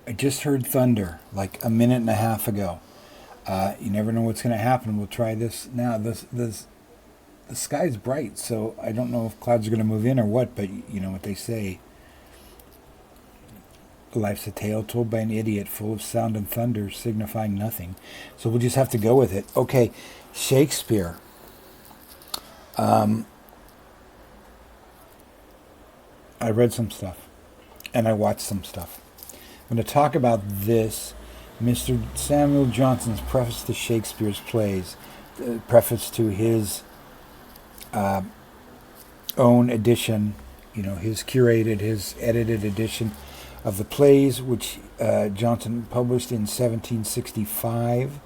I just heard thunder like a minute and a half ago. You never know what's going to happen. We'll try this now. The sky's bright, so I don't know if clouds are going to move in or what, but you know what they say. Life's a tale told by an idiot, full of sound and thunder, signifying nothing. So we'll just have to go with it. Okay, Shakespeare. I read some stuff, and I watched some stuff. I'm going to talk about this, Mr. Samuel Johnson's preface to Shakespeare's plays, preface to his own edition, his curated, his edited edition of the plays, which Johnson published in 1765.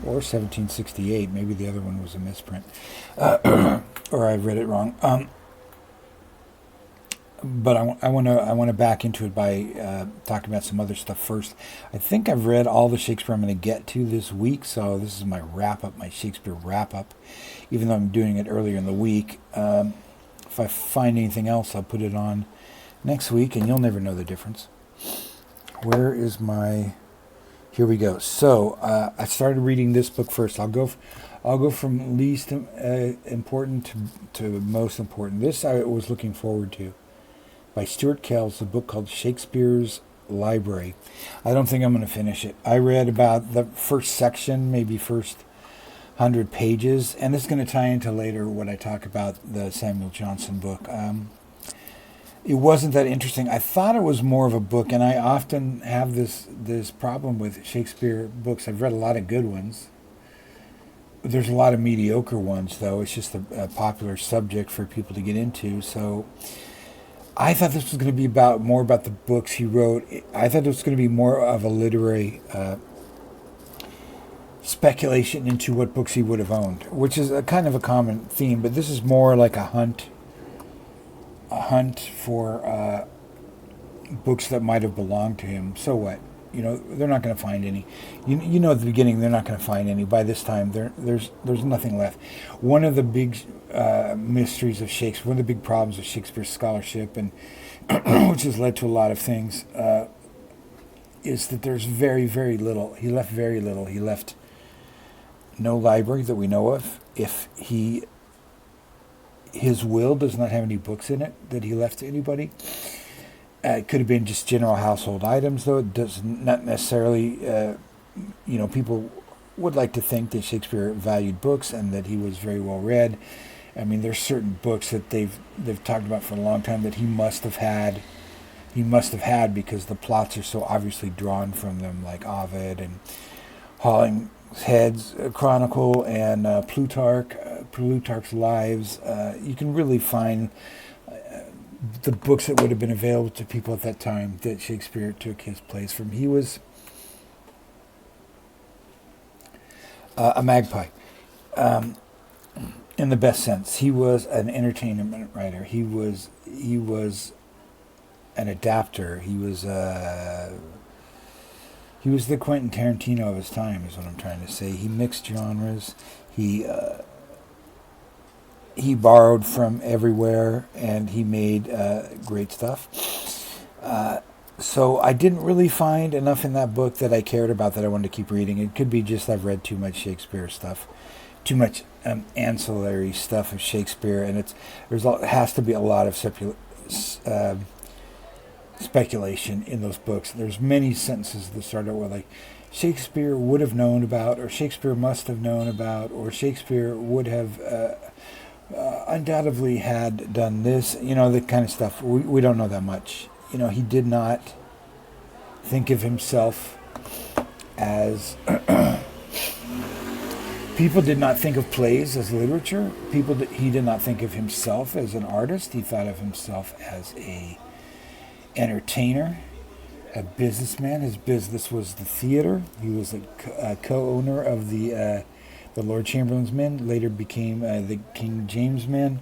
Or 1768. Maybe the other one was a misprint, or I read it wrong. But I want to back into it by talking about some other stuff first. I think I've read all the Shakespeare I'm going to get to this week, so this is my wrap-up, my Shakespeare wrap-up, even though I'm doing it earlier in the week. If I find anything else, I'll put it on next week, and you'll never know the difference. Where is my... Here we go. So I started reading this book first. I'll go from least important to most important. This I was looking forward to, by Stuart Kells, a book called Shakespeare's Library. I don't think I'm going to finish it. I read about the first section, maybe first 100 pages, and this is going to tie into later what I talk about the Samuel Johnson book. It wasn't that interesting. I thought it was more of a book, and I often have this problem with Shakespeare books. I've read a lot of good ones. There's a lot of mediocre ones, though. It's just a popular subject for people to get into. So I thought this was going to be more about the books he wrote. I thought it was going to be more of a literary speculation into what books he would have owned, which is a kind of a common theme. But this is more like a hunt for books that might have belonged to him. So what? They're not going to find any. At the beginning, they're not going to find any. By this time, there's nothing left. One of the big mysteries of Shakespeare, one of the big problems of Shakespeare's scholarship, and which has led to a lot of things, is that there's very, very little. He left very little. He left no library that we know of. His will does not have any books in it that he left to anybody. It could have been just general household items, though. It does not necessarily, people would like to think that Shakespeare valued books and that he was very well read. I mean, there's certain books that they've talked about for a long time that he must have had because the plots are so obviously drawn from them, like Ovid and Hollingshead's Chronicle and Plutarch's Lives. You can really find the books that would have been available to people at that time that Shakespeare took his place from. He was a magpie, in the best sense. He was an entertainment writer. He was an adapter. He was the Quentin Tarantino of his time, is what I'm trying to say. He mixed genres. He borrowed from everywhere, and he made great stuff. So I didn't really find enough in that book that I cared about that I wanted to keep reading. It could be just I've read too much Shakespeare stuff, too much ancillary stuff of Shakespeare, and has to be a lot of speculation in those books. There's many sentences that start out with like, Shakespeare would have known about, or Shakespeare must have known about, or Shakespeare would have undoubtedly had done this, the kind of stuff. We don't know that much. He did not think of himself as... People did not think of plays as literature. He did not think of himself as an artist. He thought of himself as a entertainer, a businessman. His business was the theater. He was a co-owner of the Lord Chamberlain's Men, later became the King James Men,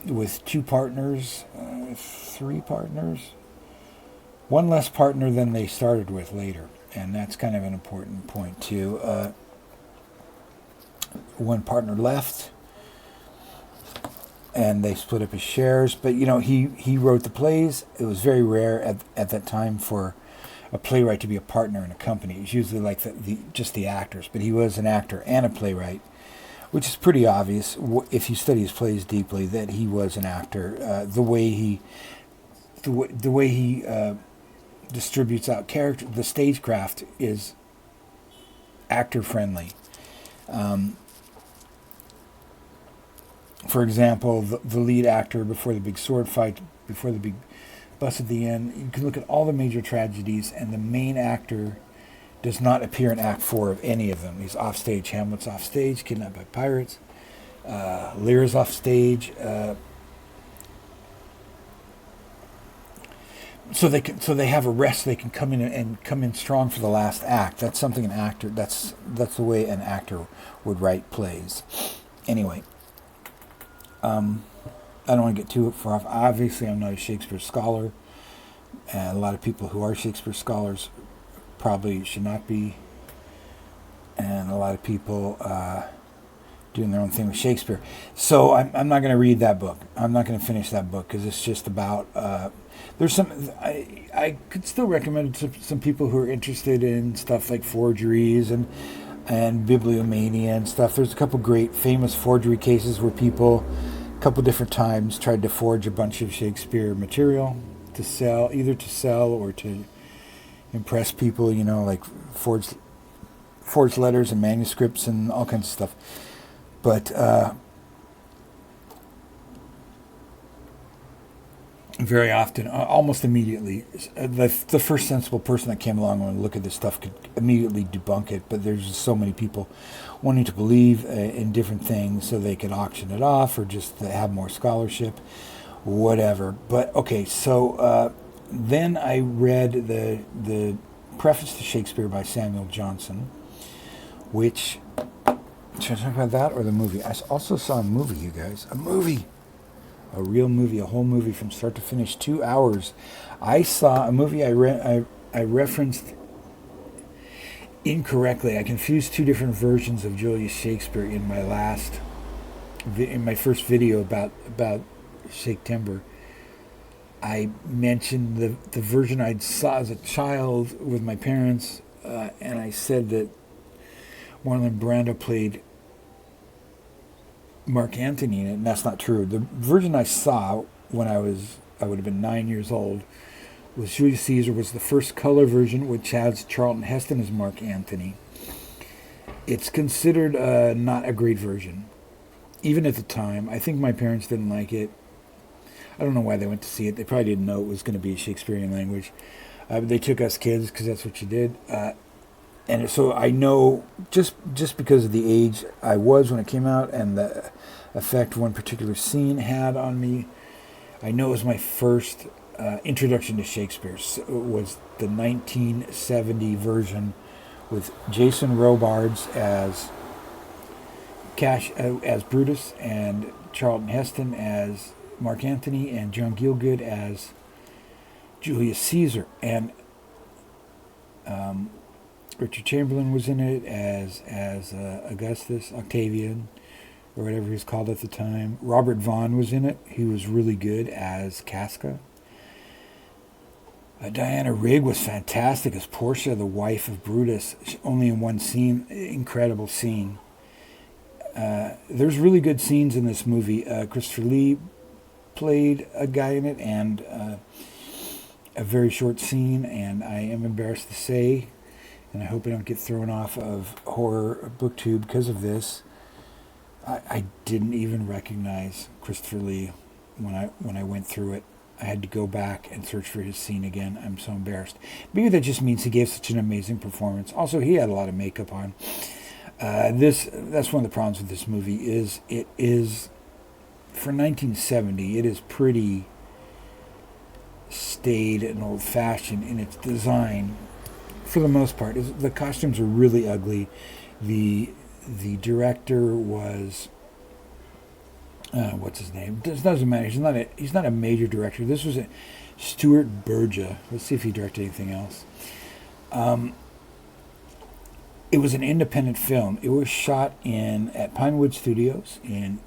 with 2 partners, 3 partners, one less partner than they started with later, and that's kind of an important point too. One partner left. and they split up his shares. But he wrote the plays. It was very rare at that time for a playwright to be a partner in a company. It was usually like just the actors, but he was an actor and a playwright, which is pretty obvious if you study his plays deeply that he was an actor. The way he distributes out character, the stagecraft is actor friendly. For example, the lead actor before the big sword fight, before the big bust at the end, you can look at all the major tragedies, and the main actor does not appear in Act 4 of any of them. He's off stage. Hamlet's off stage, kidnapped by pirates. Lear's off stage. So they have a rest. They can come in strong for the last act. That's something an actor. That's the way an actor would write plays. Anyway, I don't want to get too far off. Obviously, I'm not a Shakespeare scholar, and a lot of people who are Shakespeare scholars probably should not be, and a lot of people doing their own thing with Shakespeare. So I'm not going to read that book. I'm not going to finish that book because it's just about. There's some. I could still recommend it to some people who are interested in stuff like forgeries and bibliomania and stuff. There's a couple great famous forgery cases where people, a couple different times, tried to forge a bunch of Shakespeare material to sell, either to sell or to impress people. Like forged letters and manuscripts and all kinds of stuff. But very often, almost immediately, the first sensible person that came along and look at this stuff could immediately debunk it. But there's just so many people wanting to believe in different things, so they could auction it off or just have more scholarship, whatever. But okay, so then I read the Preface to Shakespeare by Samuel Johnson, which. Should I talk about that or the movie? I also saw a movie, you guys. A movie. A real movie, a whole movie from start to finish, 2 hours. I saw a movie I referenced incorrectly. I confused two different versions of Julius Shakespeare in my first video about Shaketember. I mentioned the version I saw as a child with my parents, and I said that Marlon Brando played Mark Antony in it, and that's not true. The version I saw when I would have been 9 years old, was Julius Caesar, was the first color version, which has Charlton Heston as Mark Antony. It's considered not a great version, even at the time. I think my parents didn't like it. I don't know why they went to see it. They probably didn't know it was going to be a Shakespearean language. They took us kids because that's what you did. And so I know, just because of the age I was when it came out and the effect one particular scene had on me, I know it was my first introduction to Shakespeare. So it was the 1970 version with Jason Robards as Brutus, and Charlton Heston as Mark Antony, and John Gielgud as Julius Caesar. And Richard Chamberlain was in it as Augustus, Octavian, or whatever he was called at the time. Robert Vaughn was in it. He was really good as Casca. Diana Rigg was fantastic as Portia, the wife of Brutus, only in one scene. Incredible scene. There's really good scenes in this movie. Christopher Lee played a guy in it, and a very short scene, and I am embarrassed to say, and I hope I don't get thrown off of Horror BookTube because of this, I didn't even recognize Christopher Lee when I went through it. I had to go back and search for his scene again. I'm so embarrassed. Maybe that just means he gave such an amazing performance. Also, he had a lot of makeup on. That's one of the problems with this movie is it is, for 1970, it is pretty staid and old-fashioned in its design. For the most part, the costumes are really ugly. The director was what's his name? It doesn't matter. He's not a major director. This was Stuart Burgess. Let's see if he directed anything else. It was an independent film. It was shot at Pinewood Studios in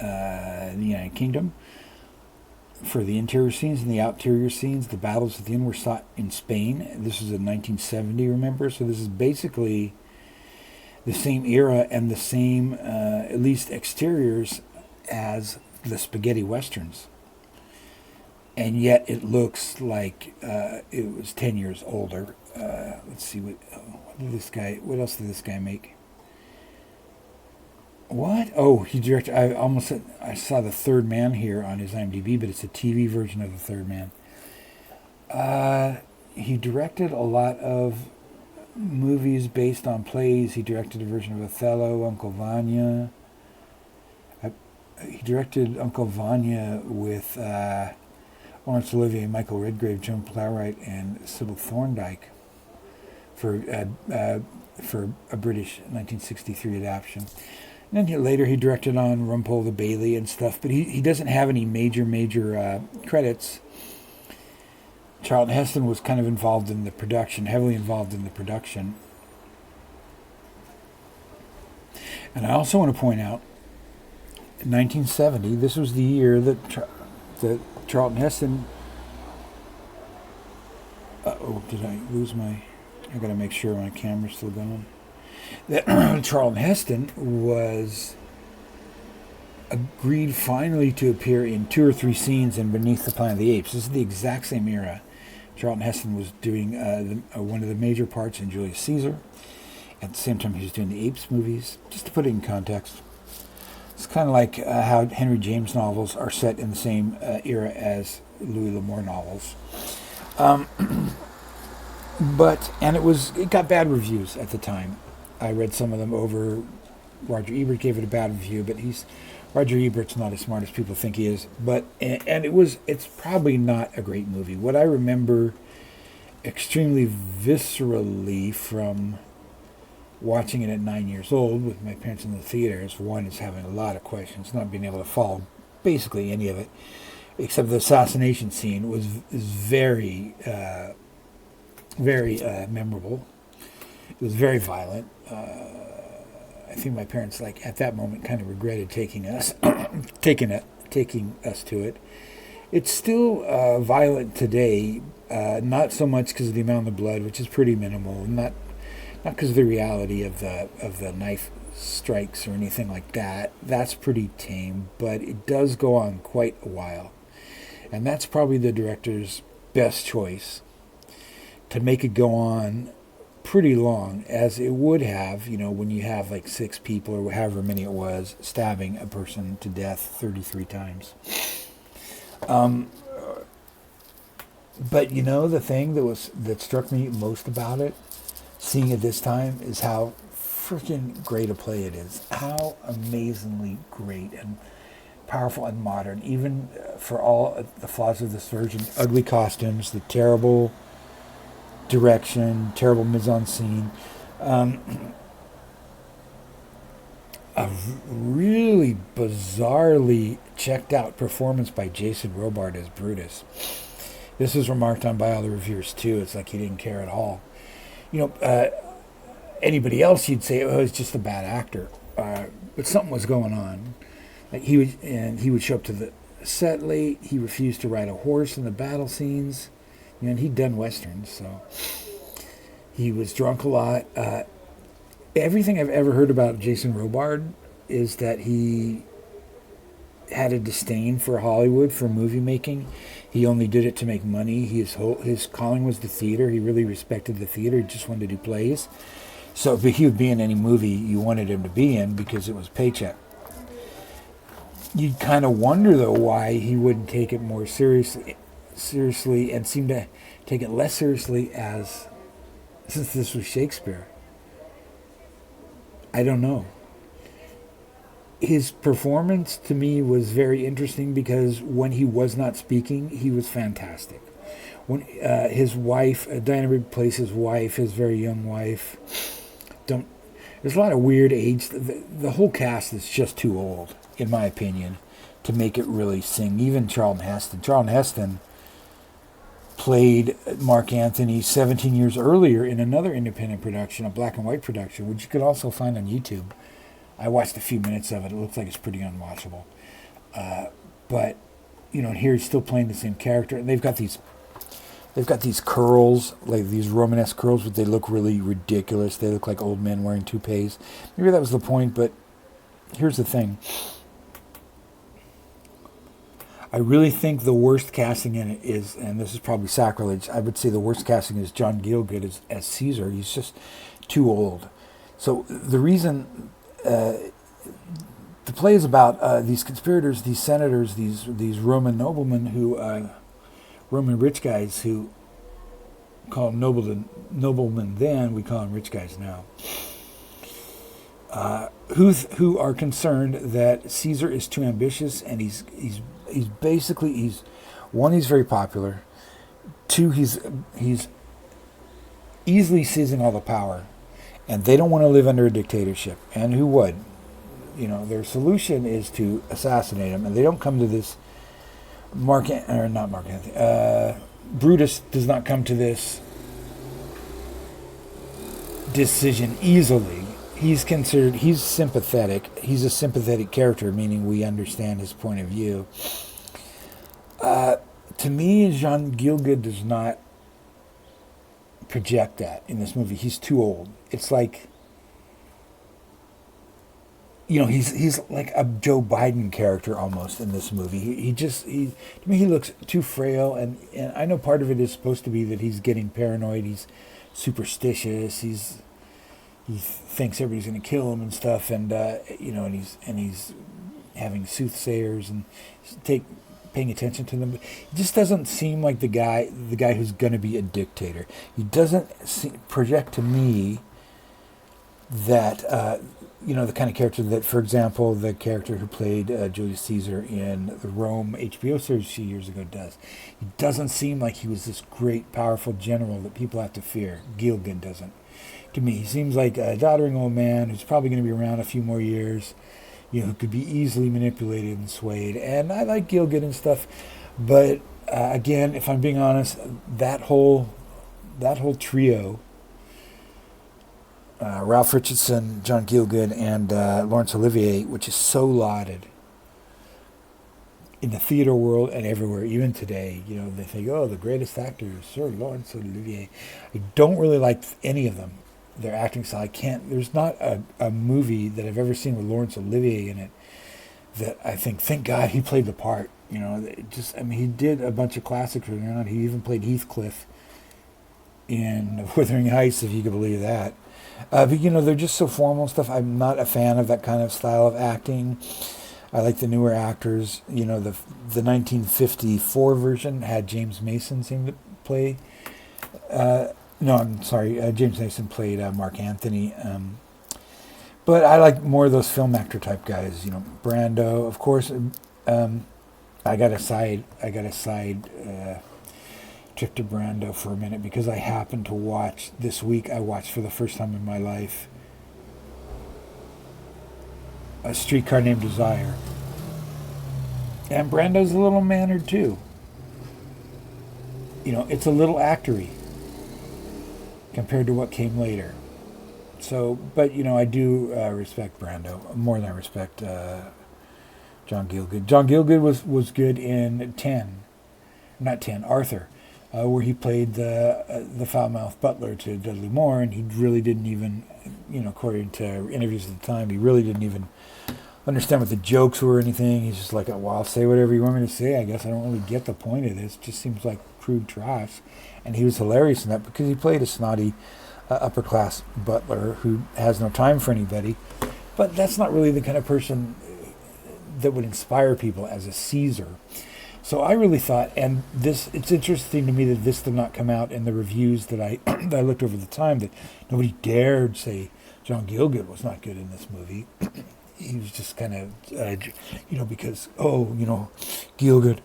the United Kingdom. For the interior scenes and the outerior scenes, the battles at the end were shot in Spain. This is in 1970, remember? So this is basically the same era and the same, at least exteriors, as the spaghetti westerns. And yet it looks like it was 10 years older. Let's see, what else did this guy make? What? Oh, he directed. I saw The Third Man here on his IMDb, but it's a TV version of The Third Man. He directed a lot of movies based on plays. He directed a version of Othello, Uncle Vanya. He directed Uncle Vanya with Laurence Olivier, Michael Redgrave, Joan Plowright, and Sybil Thorndike for a British 1963 adaptation. And then later he directed on Rumpole the Bailey and stuff, but he doesn't have any major credits. Charlton Heston was kind of involved in the production, heavily involved in the production. And I also want to point out, in 1970, this was the year that Charlton Heston... did I lose my... I got to make sure my camera's still going. That Charlton Heston was agreed finally to appear in 2 or 3 scenes in Beneath the Planet of the Apes. This is the exact same era. Charlton Heston was doing one of the major parts in Julius Caesar. At the same time, he was doing the Apes movies. Just to put it in context, it's kind of like how Henry James novels are set in the same era as Louis L'Amour novels. It got bad reviews at the time. I read some of them over. Roger Ebert gave it a bad review, but Roger Ebert's not as smart as people think he is. But it's probably not a great movie. What I remember extremely viscerally from watching it at 9 years old with my parents in the theater is, one, is having a lot of questions, not being able to follow basically any of it, except the assassination scene is very memorable. It was very violent. I think my parents, at that moment, kind of regretted taking us to it. It's still violent today, not so much because of the amount of blood, which is pretty minimal, not because of the reality of the knife strikes or anything like that. That's pretty tame, but it does go on quite a while, and that's probably the director's best choice, to make it go on pretty long, as it would have, when you have 6 people or however many it was stabbing a person to death 33 times. But the thing that struck me most about it, seeing it this time, is how freaking great a play it is. How amazingly great and powerful and modern, even for all the flaws of this version. Ugly costumes, the terrible direction, terrible mise-en-scene. A really bizarrely checked out performance by Jason Robart as Brutus. This was remarked on by all the reviewers too. It's like he didn't care at all. Anybody else, you'd say, oh, he's just a bad actor. But something was going on. He would show up to the set late. He refused to ride a horse in the battle scenes. And he'd done westerns, so he was drunk a lot. Everything I've ever heard about Jason Robart is that he had a disdain for Hollywood, for movie making. He only did it to make money. His calling was the theater. He really respected the theater. He just wanted to do plays. So but he would be in any movie you wanted him to be in because it was paycheck. You'd kind of wonder, though, why he wouldn't take it more seriously and seem to take it less seriously since this was Shakespeare. I don't know. His performance to me was very interesting because when he was not speaking, he was fantastic. When his wife, Diana Rigg plays his wife, his very young wife. There's a lot of weird age. The whole cast is just too old, in my opinion, to make it really sing. Even Charlton Heston. Charlton Heston played Mark Antony 17 years earlier in another independent production, a black and white production, which you could also find on YouTube. I watched a few minutes of it. It looks like it's pretty unwatchable. But here he's still playing the same character, and they've got these curls, like these Romanesque curls, but they look really ridiculous. They look like old men wearing toupees. Maybe that was the point, but here's the thing. I really think the worst casting in it is, and this is probably sacrilege, I would say the worst casting is John Gielgud as Caesar. He's just too old. So the reason the play is about these conspirators, these senators, these Roman noblemen Roman rich guys who call them noblemen then, we call them rich guys now, who are concerned that Caesar is too ambitious, and he's very popular. Two, he's easily seizing all the power, and they don't want to live under a dictatorship. And who would? Their solution is to assassinate him, and they don't come to this. Brutus does not come to this decision easily. He's sympathetic. He's a sympathetic character, meaning we understand his point of view. To me, Jean Gielgud does not project that in this movie. He's too old. It's like, he's like a Joe Biden character almost in this movie. To me, he looks too frail, and I know part of it is supposed to be that he's getting paranoid. He's superstitious. He thinks everybody's going to kill him and stuff, and he's having soothsayers and paying attention to them. But he just doesn't seem like the guy who's going to be a dictator. He doesn't project to me that the kind of character that, for example, the character who played Julius Caesar in the Rome HBO series a few years ago does. He doesn't seem like he was this great, powerful general that people have to fear. Gielgud doesn't. To me, he seems like a doddering old man who's probably going to be around a few more years, who could be easily manipulated and swayed. And I like Gielgud and stuff, but again, if I'm being honest, that whole trio, Ralph Richardson, John Gielgud, and Laurence Olivier, which is so lauded in the theater world and everywhere, even today. They think, the greatest actor is Sir Laurence Olivier. I don't really like any of them, their acting style. There's not a movie that I've ever seen with Laurence Olivier in it that I think, thank God he played the part. He did a bunch of classics earlier on. He even played Heathcliff in Wuthering Heights, if you could believe that. But they're just so formal and stuff. I'm not a fan of that kind of style of acting. I like the newer actors. The 1954 version had James Mason seem to play. James Mason played Mark Antony. But I like more of those film actor type guys. Brando, of course. I got a side trip to Brando for a minute because I happened to watch this week. I watched for the first time in my life A Streetcar Named Desire, and Brando's a little mannered too. It's a little actory compared to what came later. So, but I do respect Brando more than I respect John Gielgud. John Gielgud was good in Arthur. Where he played the foul-mouthed butler to Dudley Moore, and he really didn't even, according to interviews at the time, he really didn't even understand what the jokes were or anything. He's just like, well, I'll say whatever you want me to say. I guess I don't really get the point of this. It just seems like crude trash. And he was hilarious in that because he played a snotty upper-class butler who has no time for anybody. But that's not really the kind of person that would inspire people as a Caesar. So I really thought, and it's interesting to me that this did not come out in the reviews that I that I looked over the time, that nobody dared say John Gielgud was not good in this movie. He was just kind of, because, Gielgud,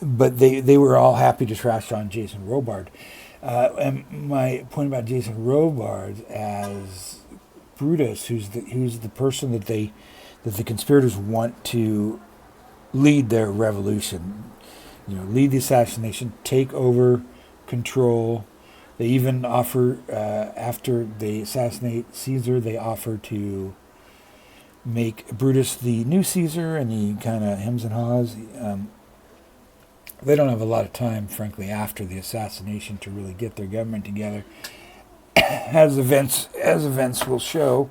but they were all happy to trash on Jason Robards. And my point about Jason Robards as Brutus, who's the person that the conspirators want to lead their revolution, lead the assassination, take over control. They even offer, after they assassinate Caesar, they offer to make Brutus the new Caesar, and he kind of hems and haws. They don't have a lot of time, frankly, after the assassination to really get their government together, as events will show.